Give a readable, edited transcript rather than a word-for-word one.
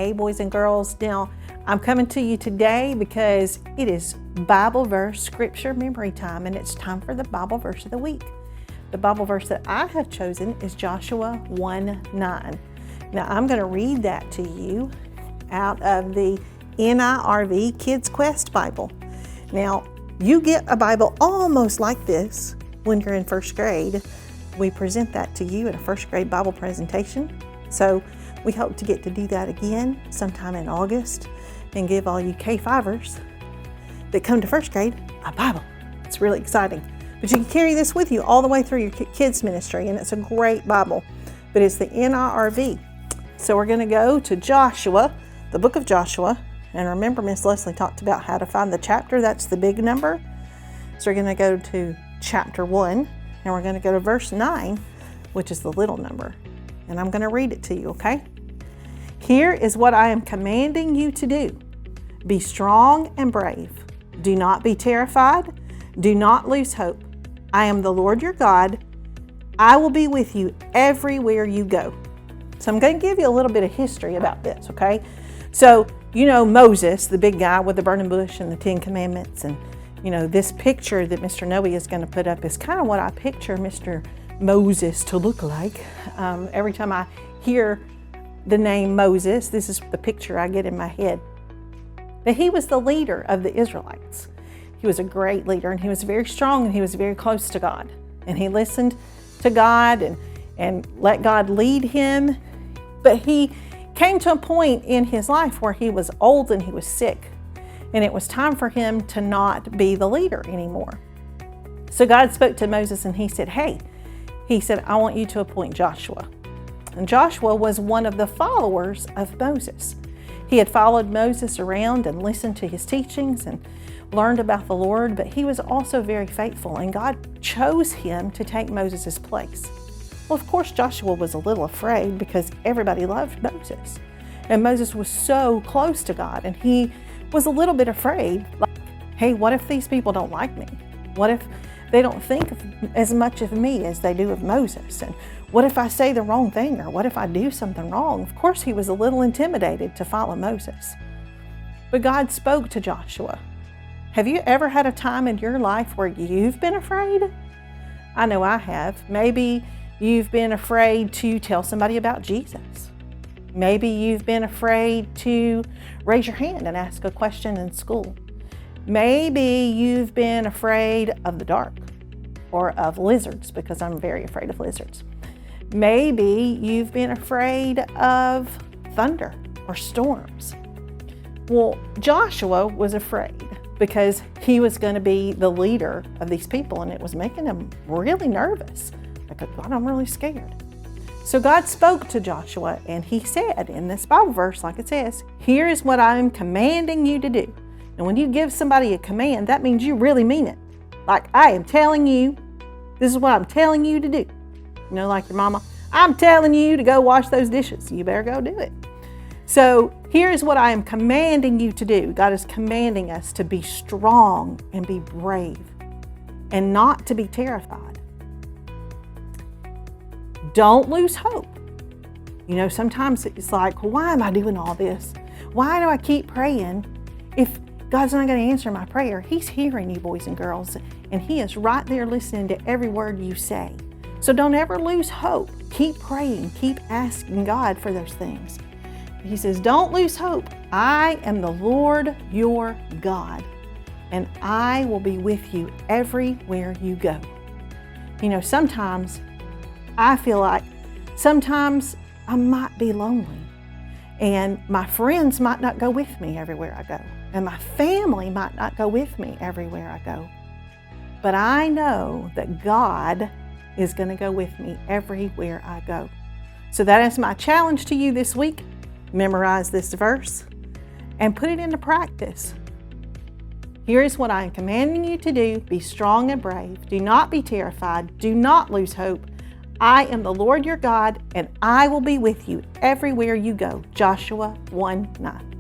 Hey, boys and girls. Now, I'm coming to you today because it is Bible verse scripture memory time, and it's time for the Bible verse of the week. The Bible verse that I have chosen is Joshua 1:9. Now, I'm going to read that to you out of the NIRV Kids Quest Bible. Now, you get a Bible almost like this when you're in first grade. We present that to you at a first grade Bible presentation. So we hope to get to do that again sometime in August and give all you K5ers that come to first grade a Bible. It's really exciting. But you can carry this with you all the way through your kids ministry, and it's a great Bible. But it's the NIRV. So we're going to go to Joshua, the book of Joshua. And remember, Miss Leslie talked about how to find the chapter. That's the big number. So we're going to go to chapter 1, and we're going to go to verse 9, which is the little number. And I'm going to read it to you, okay? Here is what I am commanding you to do. Be strong and brave. Do not be terrified. Do not lose hope. I am the Lord your God. I will be with you everywhere you go. So I'm going to give you a little bit of history about this, okay? So, you know Moses, the big guy with the burning bush and the 10 Commandments. And, you know, this picture that Mr. Noe is going to put up is kind of what I picture Mr. Moses to look like. Every time I hear the name Moses, this is the picture I get in my head. But he was the leader of the Israelites. He was a great leader, and he was very strong, and he was very close to God. And he listened to God and let God lead him. But he came to a point in his life where he was old and he was sick. And it was time for him to not be the leader anymore. So God spoke to Moses and he said, I want you to appoint Joshua. And Joshua was one of the followers of Moses. He had followed Moses around and listened to his teachings and learned about the Lord, but he was also very faithful, and God chose him to take Moses' place. Well, of course, Joshua was a little afraid because everybody loved Moses. And Moses was so close to God, and he was a little bit afraid. Like, hey, what if these people don't like me? What if they don't think as much of me as they do of Moses? And what if I say the wrong thing? Or what if I do something wrong? Of course, he was a little intimidated to follow Moses. But God spoke to Joshua. Have you ever had a time in your life where you've been afraid? I know I have. Maybe you've been afraid to tell somebody about Jesus. Maybe you've been afraid to raise your hand and ask a question in school. Maybe you've been afraid of the dark or of lizards, because I'm very afraid of lizards. Maybe you've been afraid of thunder or storms. Well, Joshua was afraid because he was going to be the leader of these people, and it was making him really nervous. Like, God, I'm really scared. So God spoke to Joshua, and he said in this Bible verse, like it says, here is what I am commanding you to do. And when you give somebody a command, that means you really mean it. Like, I am telling you, this is what I'm telling you to do. You know, like your mama, I'm telling you to go wash those dishes. You better go do it. So here's what I am commanding you to do. God is commanding us to be strong and be brave and not to be terrified. Don't lose hope. You know, sometimes it's like, why am I doing all this? Why do I keep praying if God's not going to answer my prayer? He's hearing you, boys and girls, and he is right there listening to every word you say. So don't ever lose hope. Keep praying. Keep asking God for those things. He says, don't lose hope. I am the Lord your God, and I will be with you everywhere you go. You know, sometimes I feel like sometimes I might be lonely, and my friends might not go with me everywhere I go, and my family might not go with me everywhere I go. But I know that God is going to go with me everywhere I go. So that is my challenge to you this week. Memorize this verse and put it into practice. Here is what I am commanding you to do. Be strong and brave. Do not be terrified. Do not lose hope. I am the Lord your God, and I will be with you everywhere you go. Joshua 1:9.